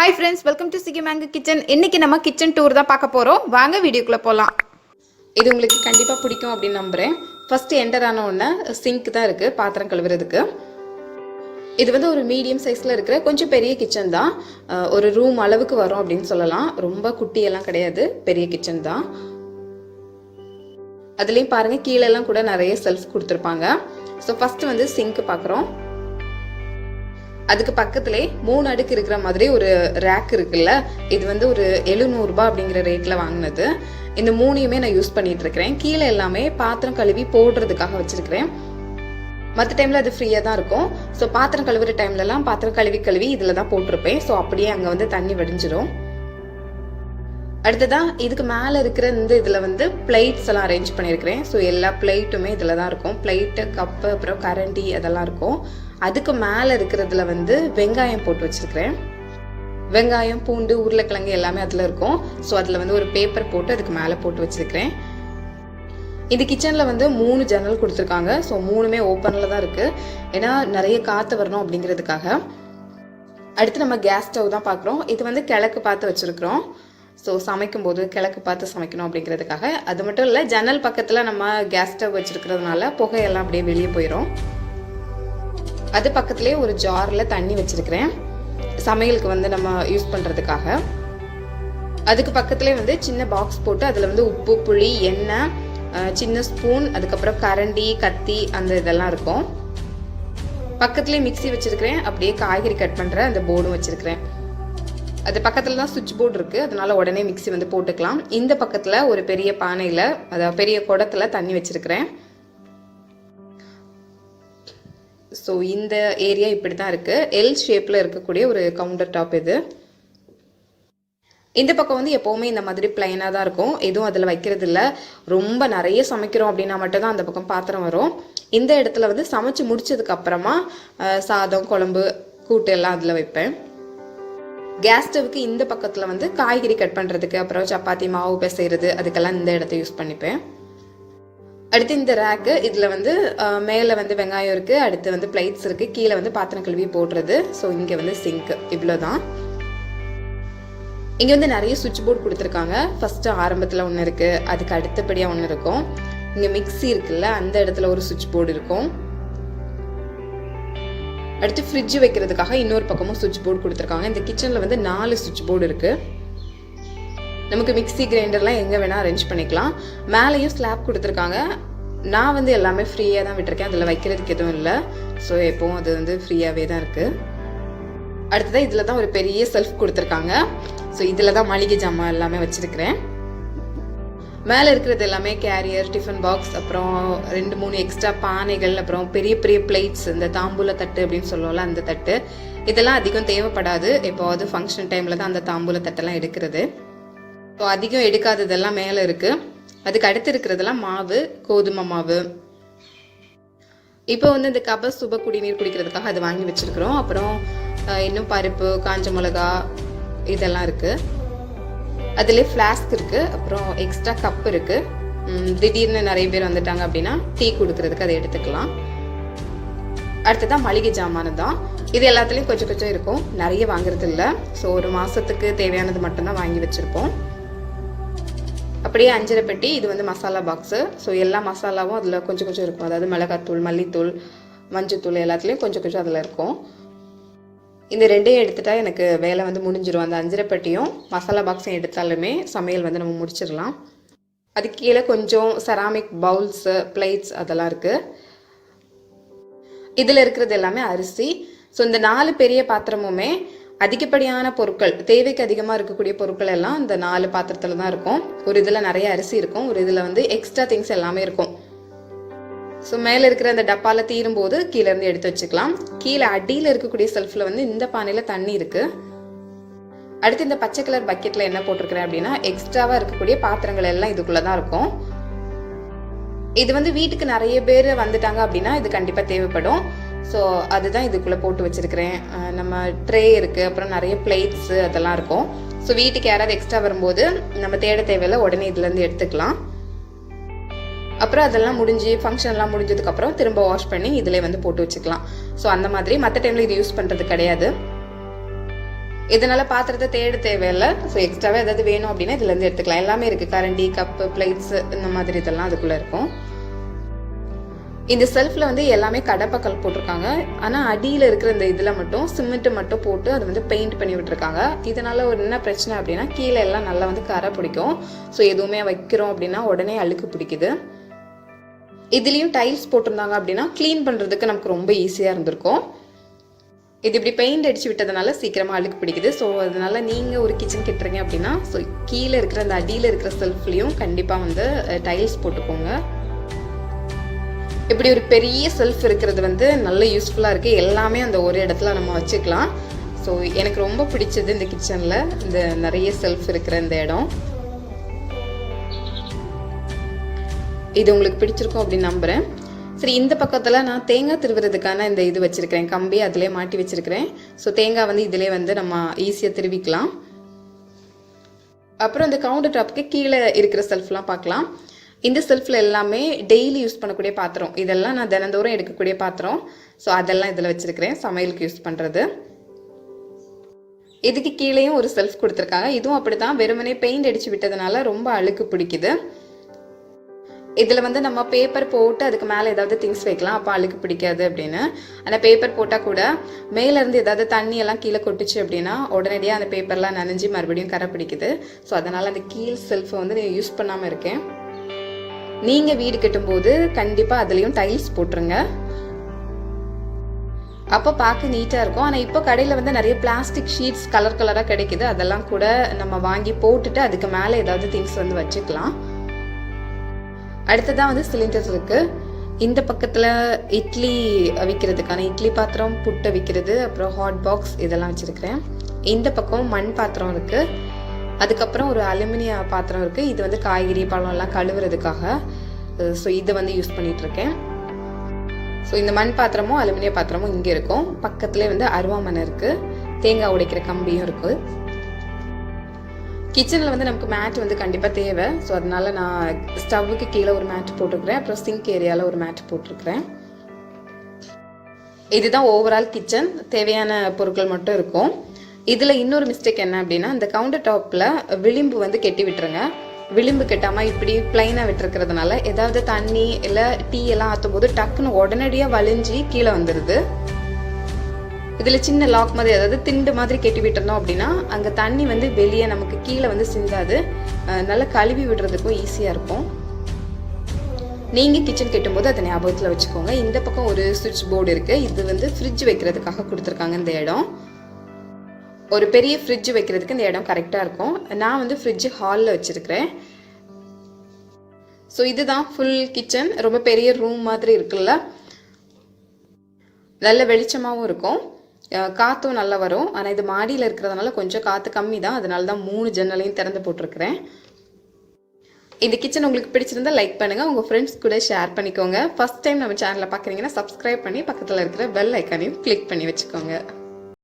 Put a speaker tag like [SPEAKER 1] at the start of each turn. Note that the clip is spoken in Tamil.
[SPEAKER 1] Hi friends, welcome to Sugi Kitchen. இன்னைக்கு நம்ம கிச்சன் டூர் தான் பார்க்க போறோம். வாங்க வீடியோக்குள்ள போலாம். இது உங்களுக்கு கண்டிப்பா பிடிக்கும் அப்படி நம்புறேன். ஃபர்ஸ்ட் என்டர் ஆன உடனே சிங்க் தான் இருக்கு பாத்திரம் கழுவுறதுக்கு. இது வந்து ஒரு மீடியம் சைஸ்ல இருக்கிற கொஞ்சம் பெரிய கிச்சன் தான். ஒரு ரூம் அளவுக்கு வரும் அப்படின்னு சொல்லலாம். ரொம்ப குட்டி எல்லாம் கிடையாது, பெரிய கிச்சன் தான். அதுலயும் பாருங்க கீழ எல்லாம் கூட நிறைய செல்ஃப் கொடுத்திருப்பாங்க. ஸோ ஃபர்ஸ்ட் வந்து சிங்க் பார்க்குறோம். அதுக்கு பக்கத்துலேயே 3 அடுக்கு இருக்கிற மாதிரி ஒரு ரேக் இருக்குல்ல, இது வந்து ஒரு 700 ரூபாய் அப்படிங்கிற ரேட்ல வாங்கினது. இந்த 3யுமே நான் யூஸ் பண்ணிட்டு இருக்கிறேன். கீழே எல்லாமே பாத்திரம் கழுவி போடுறதுக்காக வச்சிருக்கிறேன். மற்ற டைம்ல அது ஃப்ரீயா தான் இருக்கும். ஸோ பாத்திரம் கழுவுற டைம்லலாம் பாத்திரம் கழுவி இதுல தான் போட்டிருப்பேன். ஸோ அப்படியே அங்க வந்து தண்ணி வடிஞ்சிரும். அடுத்ததான் இதுக்கு மேலே இருக்கிற இந்த இதில் வந்து பிளேட்ஸ் எல்லாம் அரேஞ்ச் பண்ணியிருக்கிறேன். ஸோ எல்லா பிளேட்டுமே இதில் தான் இருக்கும். பிளேட்டு, கப்பு, அப்புறம் கரண்டி அதெல்லாம் இருக்கும். அதுக்கு மேலே இருக்கிறதுல வந்து வெங்காயம் போட்டு வச்சிருக்கிறேன். வெங்காயம், பூண்டு, உருளைக்கிழங்கு எல்லாமே அதில் இருக்கும். ஸோ அதில் வந்து ஒரு பேப்பர் போட்டு அதுக்கு மேலே போட்டு வச்சிருக்கிறேன். இந்த கிச்சனில் வந்து 3 ஜன்னல் கொடுத்துருக்காங்க. ஸோ 3மே ஓப்பனில் தான் இருக்குது. ஏன்னா நிறைய காற்று வரணும் அப்படிங்கிறதுக்காக. அடுத்து நம்ம கேஸ் ஸ்டவ் தான் பார்க்குறோம். இது வந்து கிழக்கு பார்த்து வச்சுருக்கிறோம். ஸோ சமைக்கும் போது கிழக்கு பார்த்து சமைக்கணும் அப்படிங்கிறதுக்காக. அது மட்டும் இல்லை, ஜன்னல் பக்கத்தில் நம்ம கேஸ் ஸ்டவ் வச்சுருக்கிறதுனால புகையெல்லாம் அப்படியே வெளியே போயிடும். அது பக்கத்துலேயே ஒரு ஜாரில் தண்ணி வச்சுருக்கிறேன், சமையலுக்கு வந்து நம்ம யூஸ் பண்ணுறதுக்காக. அதுக்கு பக்கத்துலேயே வந்து சின்ன பாக்ஸ் போட்டு அதில் வந்து உப்பு, புளி, எண்ணெய், சின்ன ஸ்பூன், அதுக்கப்புறம் கரண்டி, கத்தி அந்த இதெல்லாம் இருக்கும். பக்கத்துலேயே மிக்சி வச்சுருக்கிறேன். அப்படியே காய்கறி கட் பண்ணுற அந்த போர்டும் வச்சுருக்கிறேன். அது பக்கத்தில் தான் சுவிட்ச் போர்டு இருக்குது, அதனால உடனே மிக்சி வந்து போட்டுக்கலாம். இந்த பக்கத்தில் ஒரு பெரிய பானையில், அதாவது பெரிய குடத்தில் தண்ணி வச்சுருக்கிறேன். ஸோ இந்த ஏரியா இப்படி தான் இருக்குது. எல் ஷேப்பில் இருக்கக்கூடிய ஒரு கவுண்டர் டாப் இது. இந்த பக்கம் வந்து எப்போவுமே இந்த மாதிரி பிளைனாக தான் இருக்கும். எதுவும் அதில் வைக்கிறது இல்லை. ரொம்ப நிறைய சமைக்கிறோம் அப்படின்னா மட்டும்தான் அந்த பக்கம் பாத்திரம் வரும். இந்த இடத்துல வந்து சமைச்சு முடிச்சதுக்கு அப்புறமா சாதம், குழம்பு, கூட்டு எல்லாம் அதில் வைப்பேன். கேஸ் ஸ்டவ்வுக்கு இந்த பக்கத்தில் வந்து காய்கறி கட் பண்ணுறதுக்கு, அப்புறம் சப்பாத்தி மாவு பிசைறது, அதுக்கெல்லாம் இந்த இடத்த யூஸ் பண்ணிப்பேன். அடுத்து இந்த ரேக்கு, இதில் வந்து மேலே வந்து வெங்காயம் இருக்குது, அடுத்து வந்து பிளேட்ஸ் இருக்குது, கீழே வந்து பாத்திரம் கழுவி போடுறது. ஸோ இங்கே வந்து சிங்க், இவ்வளோதான். இங்கே வந்து நிறைய சுவிட்ச் போர்டு கொடுத்துருக்காங்க. ஃபஸ்ட்டு ஆரம்பத்தில் ஒன்று இருக்குது, அதுக்கு அடுத்தபடியாக ஒன்று இருக்கும். இங்கே மிக்சி இருக்குல்ல, அந்த இடத்துல ஒரு சுவிட்ச் போர்டு இருக்கும். அடுத்து ஃப்ரிட்ஜ் வைக்கிறதுக்காக இன்னொரு பக்கமும் சுவிட்ச் போர்டு கொடுத்துருக்காங்க. இந்த கிச்சனில் வந்து 4 சுவிட்ச் போர்டு இருக்குது. நமக்கு மிக்சி, கிரைண்டர்லாம் எங்கே வேணால் அரேஞ்ச் பண்ணிக்கலாம். மேலேயும் ஸ்லாப் கொடுத்துருக்காங்க. நான் வந்து எல்லாமே ஃப்ரீயாக தான் விட்டுருக்கேன், அதில் வைக்கிறதுக்கு எதுவும் இல்லை. ஸோ எப்போவும் அது வந்து ஃப்ரீயாகவே தான் இருக்குது. அடுத்ததான் இதில் தான் ஒரு பெரிய செல்ஃப் கொடுத்துருக்காங்க. ஸோ இதில் தான் மளிகை ஜாமான் எல்லாமே வச்சுருக்கிறேன். மேலே இருக்கிறது எல்லாமே கேரியர், டிஃபன் பாக்ஸ், அப்புறம் 2-3 எக்ஸ்ட்ரா பானைகள், அப்புறம் பெரிய பெரிய பிளேட்ஸ், இந்த தாம்பூல தட்டு அப்படின்னு சொல்லுவோம்ல அந்த தட்டு. இதெல்லாம் அதிகம் தேவைப்படாது. எப்போவாது ஃபங்க்ஷன் டைமில் தான் அந்த தாம்பூல தட்டெல்லாம் எடுக்கிறது. ஸோ அதிகம் எடுக்காததெல்லாம் மேலே இருக்குது. அதுக்கு அடுத்து இருக்கிறதெல்லாம் மாவு, கோதுமை மாவு. இப்போ வந்து இந்த கப சுப குடிநீர் குடிக்கிறதுக்காக அது வாங்கி வச்சுருக்குறோம். அப்புறம் இன்னும் பருப்பு, காஞ்ச மிளகா இதெல்லாம் இருக்குது. அதுலேயே ஃப்ளாஸ்க் இருக்குது, அப்புறம் எக்ஸ்ட்ரா கப் இருக்குது. திடீர்னு நிறைய பேர் வந்துட்டாங்க அப்படின்னா டீ கொடுக்கறதுக்கு அதை எடுத்துக்கலாம். அடுத்ததான் மளிகை ஜாமான் தான். இது எல்லாத்துலேயும் கொஞ்சம் கொஞ்சம் இருக்கும், நிறைய வாங்குறது இல்லை. ஸோ ஒரு மாதத்துக்கு தேவையானது மட்டும்தான் வாங்கி வச்சுருப்போம். அப்படியே 5 பெட்டி. இது வந்து மசாலா பாக்ஸு. ஸோ எல்லா மசாலாவும் அதில் கொஞ்சம் கொஞ்சம் இருக்கும். அதாவது மிளகாத்தூள், மல்லித்தூள், மஞ்சத்தூள் எல்லாத்துலேயும் கொஞ்சம் கொஞ்சம் அதில் இருக்கும். இந்த 2ஐயும் எடுத்துட்டா எனக்கு வேலை வந்து முடிஞ்சிடும். அந்த 5 பெட்டியும் மசாலா பாக்ஸையும் எடுத்தாலுமே சமையல் வந்து நம்ம முடிச்சிடலாம். அதுக்கு கீழே கொஞ்சம் செராமிக் பவுல்ஸு, பிளேட்ஸ் அதெல்லாம் இருக்குது. இதில் இருக்கிறது எல்லாமே அரிசி. ஸோ இந்த 4 பெரிய பாத்திரமுமே அதிகப்படியான பொருட்கள், தேவைக்கு அதிகமாக இருக்கக்கூடிய பொருட்கள் எல்லாம் இந்த 4 பாத்திரத்தில் தான் இருக்கும். ஒரு இதில் நிறைய அரிசி இருக்கும், ஒரு இதில் வந்து எக்ஸ்ட்ரா திங்ஸ் எல்லாமே இருக்கும். ஸோ மேலே இருக்கிற அந்த டப்பாவில் தீரும்போது கீழேருந்து எடுத்து வச்சுக்கலாம். கீழே அடியில் இருக்கக்கூடிய செல்ஃபில் வந்து இந்த பானையில் தண்ணி இருக்குது. அடுத்து இந்த பச்சை கலர் பக்கெட்டில் என்ன போட்டிருக்கிறேன் அப்படின்னா, எக்ஸ்ட்ராவாக இருக்கக்கூடிய பாத்திரங்கள் எல்லாம் இதுக்குள்ளே தான் இருக்கும். இது வந்து வீட்டுக்கு நிறைய பேர் வந்துட்டாங்க அப்படின்னா இது கண்டிப்பாக தேவைப்படும். ஸோ அதுதான் இதுக்குள்ளே போட்டு வச்சுருக்கிறேன். நம்ம ட்ரே இருக்குது, அப்புறம் நிறைய பிளேட்ஸு அதெல்லாம் இருக்கும். ஸோ வீட்டுக்கு யாராவது எக்ஸ்ட்ரா வரும்போது நம்ம தேட தேவையில்லை, உடனே இதுலேருந்து எடுத்துக்கலாம். அப்புறம் அதெல்லாம் முடிஞ்சு ஃபங்க்ஷன்லாம் முடிஞ்சதுக்கப்புறம் திரும்ப வாஷ் பண்ணி இதிலே வந்து போட்டு வச்சுக்கலாம். ஸோ அந்த மாதிரி மற்ற டைமில் இது யூஸ் பண்ணுறது கிடையாது. இதனால் பாத்திரத்தை தேட தேவையில்லை. ஸோ எக்ஸ்ட்ராவே ஏதாவது வேணும் அப்படின்னா இதுலேருந்து எடுத்துக்கலாம். எல்லாமே இருக்குது, கரண்டி, கப்பு, பிளேட்ஸ் இந்த மாதிரி இதெல்லாம் அதுக்குள்ளே இருக்கும். இந்த செல்ஃபில் வந்து எல்லாமே கடப்பக்கல் போட்டிருக்காங்க. ஆனால் அடியில் இருக்கிற இந்த இதில் மட்டும் சிமெண்ட்டு மட்டும் போட்டு அதை வந்து பெயிண்ட் பண்ணி விட்டுருக்காங்க. இதனால் ஒரு என்ன பிரச்சனை அப்படின்னா கீழே எல்லாம் நல்லா வந்து கரை பிடிக்கும். ஸோ எதுவுமே வைக்கிறோம் அப்படின்னா உடனே அழுக்கு பிடிக்குது. இதுலேயும் டைல்ஸ் போட்டிருந்தாங்க அப்படின்னா க்ளீன் பண்ணுறதுக்கு நமக்கு ரொம்ப ஈஸியாக இருந்திருக்கும். இது இப்படி பெயிண்ட் அடித்து விட்டதுனால சீக்கிரமாக அழுக்கு பிடிக்குது. ஸோ அதனால் நீங்கள் ஒரு கிச்சன் கட்டுறீங்க அப்படின்னா ஸோ கீழே இருக்கிற அந்த அடியில் இருக்கிற செல்ஃப்லேயும் கண்டிப்பாக வந்து டைல்ஸ் போட்டுக்கோங்க. இப்படி ஒரு பெரிய செல்ஃப் இருக்கிறது வந்து நல்ல யூஸ்ஃபுல்லாக இருக்குது. எல்லாமே அந்த ஒரு இடத்துல நம்ம வச்சுக்கலாம். ஸோ எனக்கு ரொம்ப பிடிச்சது இந்த கிச்சனில் இந்த நிறைய செல்ஃப் இருக்கிற இந்த இடம். இது உங்களுக்கு பிடிச்சிருக்கும் அப்படின்னு நம்புகிறேன். சரி, இந்த பக்கத்தில் நான் தேங்காய் திருவுறதுக்கான இந்த இது வச்சுருக்கிறேன், கம்பி அதிலே மாட்டி வச்சுருக்கிறேன். ஸோ தேங்காய் வந்து இதிலே வந்து நம்ம ஈஸியாக திருவிக்கலாம். அப்புறம் இந்த கவுண்டர் டாப்புக்கு கீழே இருக்கிற செல்ஃப்லாம் பார்க்கலாம். இந்த செல்ஃபில் எல்லாமே டெய்லி யூஸ் பண்ணக்கூடிய பாத்திரம், இதெல்லாம் நான் தினந்தோறும் எடுக்கக்கூடிய பாத்திரம். ஸோ அதெல்லாம் இதில் வச்சுருக்கிறேன், சமையலுக்கு யூஸ் பண்ணுறது. இதுக்கு கீழேயும் ஒரு செல்ஃப் கொடுத்துருக்காங்க. இதுவும் அப்படி தான், வெறுமனே பெயிண்ட் அடித்து விட்டதுனால ரொம்ப அழுக்கு பிடிக்குது. இதில் வந்து நம்ம பேப்பர் போட்டு அதுக்கு மேலே ஏதாவது திங்ஸ் வைக்கலாம், அப்போ அழுக்கு பிடிக்காது அப்படின்னு. ஆனால் பேப்பர் போட்டால் கூட மேலேருந்து ஏதாவது தண்ணியெல்லாம் கீழே கொட்டுச்சு அப்படின்னா உடனடியாக அந்த பேப்பர்லாம் நனைஞ்சி மறுபடியும் கரை பிடிக்குது. ஸோ அதனால் அந்த கீழ் செல்ஃபை வந்து நான் யூஸ் பண்ணாமல் இருக்கேன். நீங்கள் வீடு கட்டும்போது கண்டிப்பாக அதுலேயும் டைல்ஸ் போட்டுருங்க, அப்போ பார்க்க நீட்டாக இருக்கும். ஆனால் இப்போ கடையில் வந்து நிறைய பிளாஸ்டிக் ஷீட்ஸ் கலர் கலராக கிடைக்குது, அதெல்லாம் கூட நம்ம வாங்கி போட்டுட்டு அதுக்கு மேலே ஏதாவது திங்ஸ் வந்து வச்சுக்கலாம். அடுத்ததான் வந்து சிலிண்டர்ஸ் இருக்குது. இந்த பக்கத்தில் இட்லி விற்கிறதுக்கான இட்லி பாத்திரம், புட்டை விற்கிறது, அப்புறம் ஹாட் பாக்ஸ் இதெல்லாம் வச்சுருக்கிறேன். இந்த பக்கம் மண் பாத்திரம் இருக்குது. அதுக்கப்புறம் ஒரு அலுமினிய பாத்திரம் இருக்குது. இது வந்து காய்கறி பழம்லாம் கழுவுறதுக்காக. ஸோ இதை வந்து யூஸ் பண்ணிகிட்ருக்கேன். ஸோ இந்த மண் பாத்திரமும் அலுமினிய பாத்திரமும் இங்கே இருக்கும். பக்கத்துலேயே வந்து அருவாமனை இருக்குது, தேங்காய் உடைக்கிற கம்பியும் இருக்குது. கிச்சனில் வந்து நமக்கு மேட் வந்து கண்டிப்பாக தேவை. ஸோ அதனால நான் ஸ்டவ்வுக்கு கீழே ஒரு மேட் போட்டிருக்கிறேன், அப்புறம் சிங்க் ஏரியாவில் ஒரு மேட் போட்டிருக்கிறேன். இதுதான் ஓவரால் கிச்சன். தேவையான பொருட்கள் மட்டும் இருக்கும். இதில் இன்னொரு மிஸ்டேக் என்ன அப்படின்னா, இந்த கவுண்டர் டாப்பில் விளிம்பு வந்து கெட்டி விட்டுருங்க. விளிம்பு கெட்டாமல் இப்படி பிளைனாக விட்டுருக்கிறதுனால ஏதாவது தண்ணி இல்லை டீ எல்லாம் ஆற்றும் போது டக்குன்னு உடனடியாக வலிஞ்சு கீழே வந்துடுது. இதில் சின்ன லாக் மாதிரி அதாவது திண்டு மாதிரி கெட்டி விட்டுருந்தோம் அப்படின்னா அங்கே தண்ணி வந்து வெளியே நமக்கு கீழே வந்து சிந்தாது, நல்லா கழுவி விடுறதுக்கும் ஈஸியாக இருக்கும். நீங்கள் கிச்சன் கட்டும்போது அதை ஞாபகத்தில் வச்சுக்கோங்க. இந்த பக்கம் ஒரு சுவிட்ச் போர்டு இருக்குது. இது வந்து ஃப்ரிட்ஜ் வைக்கிறதுக்காக கொடுத்துருக்காங்க. இந்த இடம் ஒரு பெரிய ஃப்ரிட்ஜ் வைக்கிறதுக்கு இந்த இடம் கரெக்டாக இருக்கும். நான் வந்து ஃப்ரிட்ஜ் ஹாலில் வச்சுருக்கிறேன். ஸோ இதுதான் ஃபுல் கிச்சன். ரொம்ப பெரிய ரூம் மாதிரி இருக்குல்ல, நல்ல வெளிச்சமாகவும் இருக்கும், காற்றும் நல்லா வரும். ஆனால் இது மாடியில் இருக்கிறதுனால கொஞ்சம் காற்று கம்மி தான், அதனால தான் 3 ஜன்னலையும் திறந்து போட்டிருக்கிறேன். இந்த கிச்சன் உங்களுக்கு பிடிச்சிருந்தா லைக் பண்ணுங்கள், உங்கள் ஃப்ரெண்ட்ஸ் கூட ஷேர் பண்ணிக்கோங்க. ஃபஸ்ட் டைம் நம்ம சேனலை பார்க்குறீங்கன்னா சப்ஸ்கிரைப் பண்ணி பக்கத்தில் இருக்கிற பெல் ஐக்கானையும் கிளிக் பண்ணி வச்சுக்கோங்க.